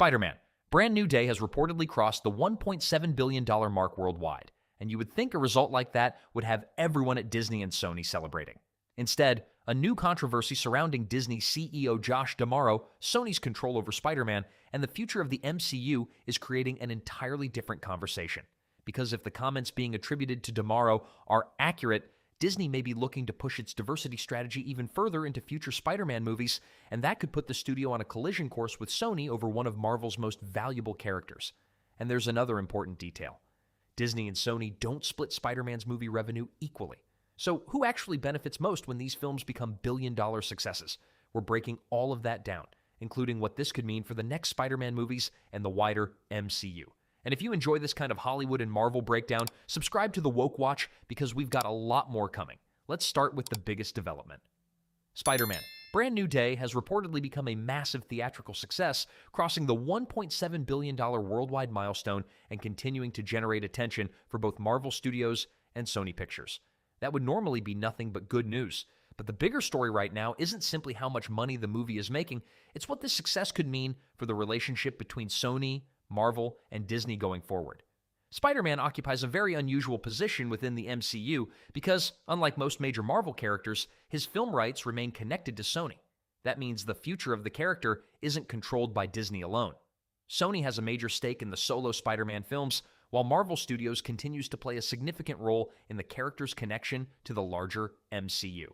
Spider-Man. Brand New Day has reportedly crossed the $1.7 billion mark worldwide, and you would think a result like that would have everyone at Disney and Sony celebrating. Instead, a new controversy surrounding Disney CEO Josh D'Amaro, Sony's control over Spider-Man, and the future of the MCU is creating an entirely different conversation. Because if the comments being attributed to D'Amaro are accurate, Disney may be looking to push its diversity strategy even further into future Spider-Man movies, and that could put the studio on a collision course with Sony over one of Marvel's most valuable characters. And there's another important detail. Disney and Sony don't split Spider-Man's movie revenue equally. So who actually benefits most when these films become billion-dollar successes? We're breaking all of that down, including what this could mean for the next Spider-Man movies and the wider MCU. And if you enjoy this kind of Hollywood and Marvel breakdown, subscribe to the Woke Watch because we've got a lot more coming. Let's start with the biggest development. Spider-Man. Brand New Day has reportedly become a massive theatrical success, crossing the $1.7 billion worldwide milestone and continuing to generate attention for both Marvel Studios and Sony Pictures. That would normally be nothing but good news. But the bigger story right now isn't simply how much money the movie is making, it's what this success could mean for the relationship between Sony, Marvel, and Disney going forward. Spider-Man occupies a very unusual position within the MCU because, unlike most major Marvel characters, his film rights remain connected to Sony. That means the future of the character isn't controlled by Disney alone. Sony has a major stake in the solo Spider-Man films, while Marvel Studios continues to play a significant role in the character's connection to the larger MCU.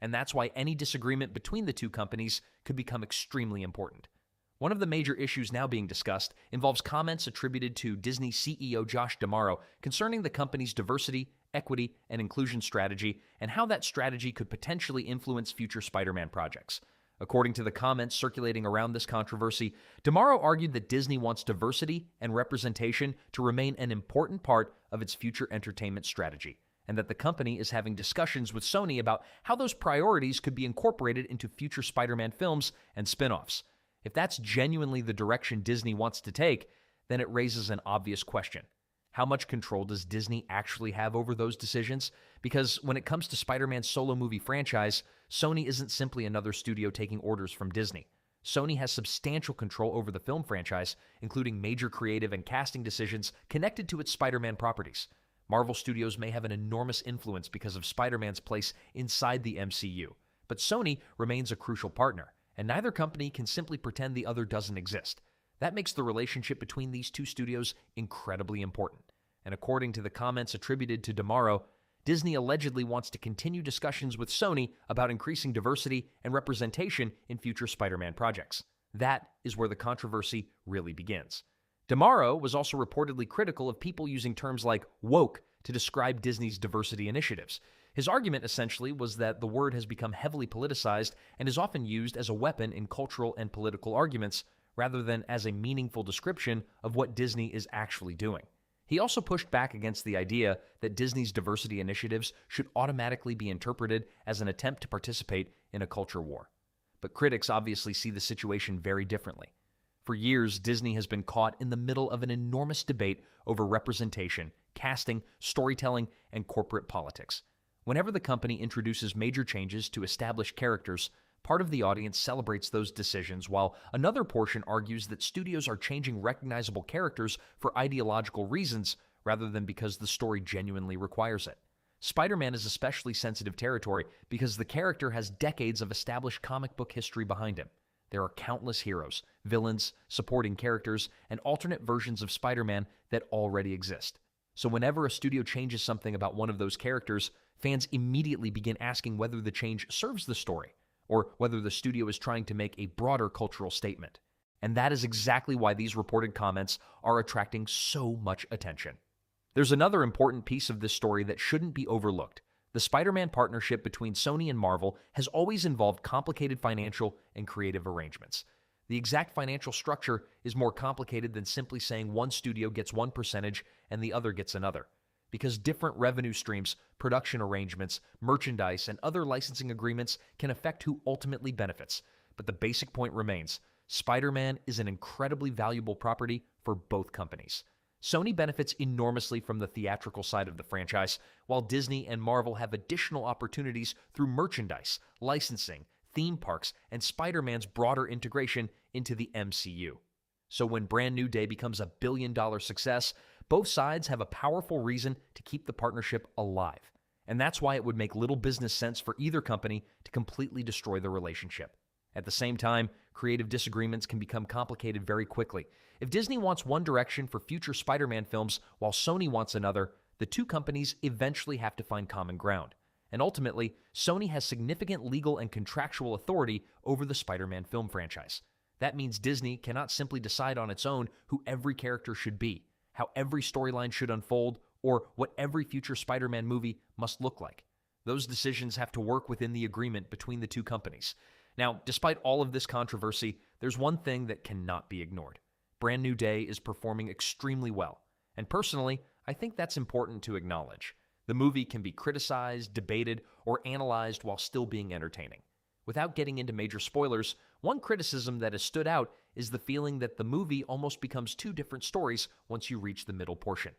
And that's why any disagreement between the two companies could become extremely important. One of the major issues now being discussed involves comments attributed to Disney CEO Josh D'Amaro concerning the company's diversity, equity, and inclusion strategy and how that strategy could potentially influence future Spider-Man projects. According to the comments circulating around this controversy, D'Amaro argued that Disney wants diversity and representation to remain an important part of its future entertainment strategy, and that the company is having discussions with Sony about how those priorities could be incorporated into future Spider-Man films and spin-offs. If that's genuinely the direction Disney wants to take, then it raises an obvious question. How much control does Disney actually have over those decisions? Because when it comes to Spider-Man's solo movie franchise, Sony isn't simply another studio taking orders from Disney. Sony has substantial control over the film franchise, including major creative and casting decisions connected to its Spider-Man properties. Marvel Studios may have an enormous influence because of Spider-Man's place inside the MCU, but Sony remains a crucial partner, and neither company can simply pretend the other doesn't exist. That makes the relationship between these two studios incredibly important. And according to the comments attributed to D'Amaro, Disney allegedly wants to continue discussions with Sony about increasing diversity and representation in future Spider-Man projects. That is where the controversy really begins. D'Amaro was also reportedly critical of people using terms like woke to describe Disney's diversity initiatives. His argument essentially was that the word has become heavily politicized and is often used as a weapon in cultural and political arguments, rather than as a meaningful description of what Disney is actually doing. He also pushed back against the idea that Disney's diversity initiatives should automatically be interpreted as an attempt to participate in a culture war. But critics obviously see the situation very differently. For years, Disney has been caught in the middle of an enormous debate over representation, casting, storytelling, and corporate politics. Whenever the company introduces major changes to established characters, part of the audience celebrates those decisions, while another portion argues that studios are changing recognizable characters for ideological reasons rather than because the story genuinely requires it. Spider-Man is especially sensitive territory because the character has decades of established comic book history behind him. There are countless heroes, villains, supporting characters, and alternate versions of Spider-Man that already exist. So whenever a studio changes something about one of those characters, fans immediately begin asking whether the change serves the story, or whether the studio is trying to make a broader cultural statement. And that is exactly why these reported comments are attracting so much attention. There's another important piece of this story that shouldn't be overlooked. The Spider-Man partnership between Sony and Marvel has always involved complicated financial and creative arrangements. The exact financial structure is more complicated than simply saying one studio gets one percentage and the other gets another, because different revenue streams, production arrangements, merchandise, and other licensing agreements can affect who ultimately benefits. But the basic point remains: Spider-Man is an incredibly valuable property for both companies. Sony benefits enormously from the theatrical side of the franchise, while Disney and Marvel have additional opportunities through merchandise, licensing, theme parks, and Spider-Man's broader integration into the MCU. So when Brand New Day becomes a billion-dollar success, both sides have a powerful reason to keep the partnership alive. And that's why it would make little business sense for either company to completely destroy the relationship. At the same time, creative disagreements can become complicated very quickly. If Disney wants one direction for future Spider-Man films while Sony wants another, the two companies eventually have to find common ground. And ultimately, Sony has significant legal and contractual authority over the Spider-Man film franchise. That means Disney cannot simply decide on its own who every character should be, how every storyline should unfold, or what every future Spider-Man movie must look like. Those decisions have to work within the agreement between the two companies. Now, despite all of this controversy, there's one thing that cannot be ignored. Brand New Day is performing extremely well. And personally, I think that's important to acknowledge. The movie can be criticized, debated, or analyzed while still being entertaining. Without getting into major spoilers, one criticism that has stood out is the feeling that the movie almost becomes two different stories once you reach the middle portion.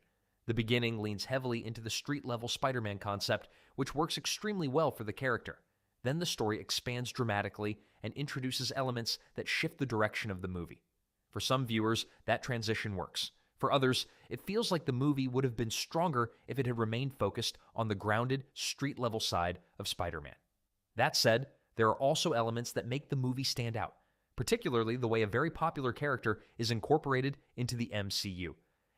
The beginning leans heavily into the street-level Spider-Man concept, which works extremely well for the character. Then the story expands dramatically and introduces elements that shift the direction of the movie. For some viewers, that transition works. For others, it feels like the movie would have been stronger if it had remained focused on the grounded, street-level side of Spider-Man. That said, there are also elements that make the movie stand out, particularly the way a very popular character is incorporated into the MCU.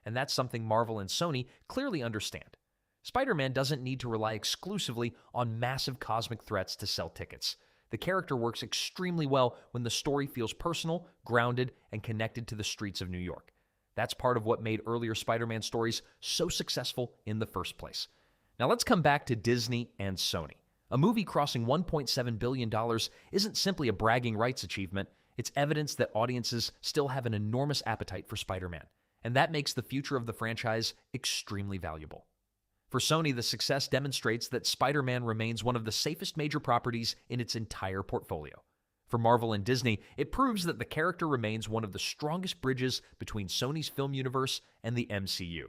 And that's something Marvel and Sony clearly understand. Spider-Man doesn't need to rely exclusively on massive cosmic threats to sell tickets. The character works extremely well when the story feels personal, grounded, and connected to the streets of New York. That's part of what made earlier Spider-Man stories so successful in the first place. Now let's come back to Disney and Sony. A movie crossing $1.7 billion isn't simply a bragging rights achievement, it's evidence that audiences still have an enormous appetite for Spider-Man. And that makes the future of the franchise extremely valuable. For Sony, the success demonstrates that Spider-Man remains one of the safest major properties in its entire portfolio. For Marvel and Disney, it proves that the character remains one of the strongest bridges between Sony's film universe and the MCU.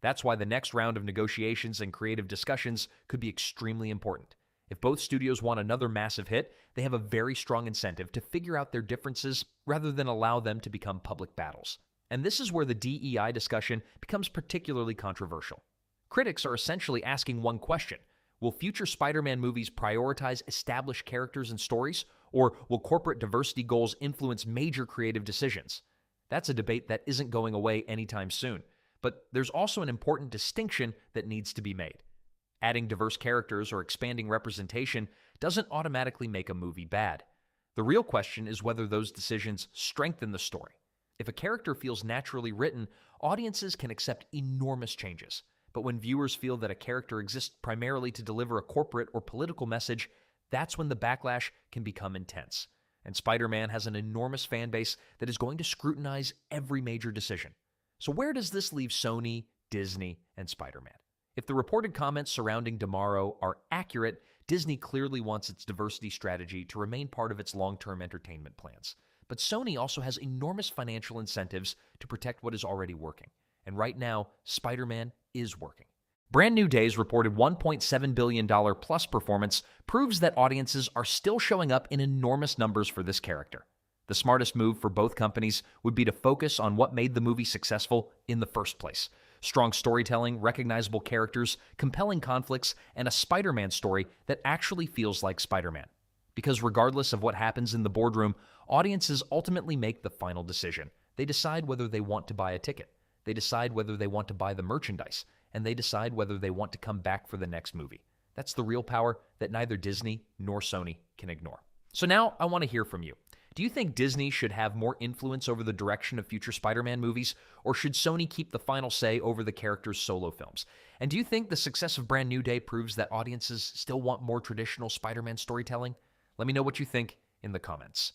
That's why the next round of negotiations and creative discussions could be extremely important. If both studios want another massive hit, they have a very strong incentive to figure out their differences rather than allow them to become public battles. And this is where the DEI discussion becomes particularly controversial. Critics are essentially asking one question: will future Spider-Man movies prioritize established characters and stories, or will corporate diversity goals influence major creative decisions? That's a debate that isn't going away anytime soon. But there's also an important distinction that needs to be made. Adding diverse characters or expanding representation doesn't automatically make a movie bad. The real question is whether those decisions strengthen the story. If a character feels naturally written, audiences can accept enormous changes. But when viewers feel that a character exists primarily to deliver a corporate or political message, that's when the backlash can become intense. And Spider-Man has an enormous fan base that is going to scrutinize every major decision. So where does this leave Sony, Disney, and Spider-Man? If the reported comments surrounding Tomorrow are accurate, Disney clearly wants its diversity strategy to remain part of its long-term entertainment plans. But Sony also has enormous financial incentives to protect what is already working. And right now, Spider-Man is working. Brand New Day's reported $1.7 billion plus performance proves that audiences are still showing up in enormous numbers for this character. The smartest move for both companies would be to focus on what made the movie successful in the first place. Strong storytelling, recognizable characters, compelling conflicts, and a Spider-Man story that actually feels like Spider-Man. Because regardless of what happens in the boardroom, audiences ultimately make the final decision. They decide whether they want to buy a ticket. They decide whether they want to buy the merchandise. And they decide whether they want to come back for the next movie. That's the real power that neither Disney nor Sony can ignore. So now I want to hear from you. Do you think Disney should have more influence over the direction of future Spider-Man movies, or should Sony keep the final say over the characters' solo films? And do you think the success of Brand New Day proves that audiences still want more traditional Spider-Man storytelling? Let me know what you think in the comments.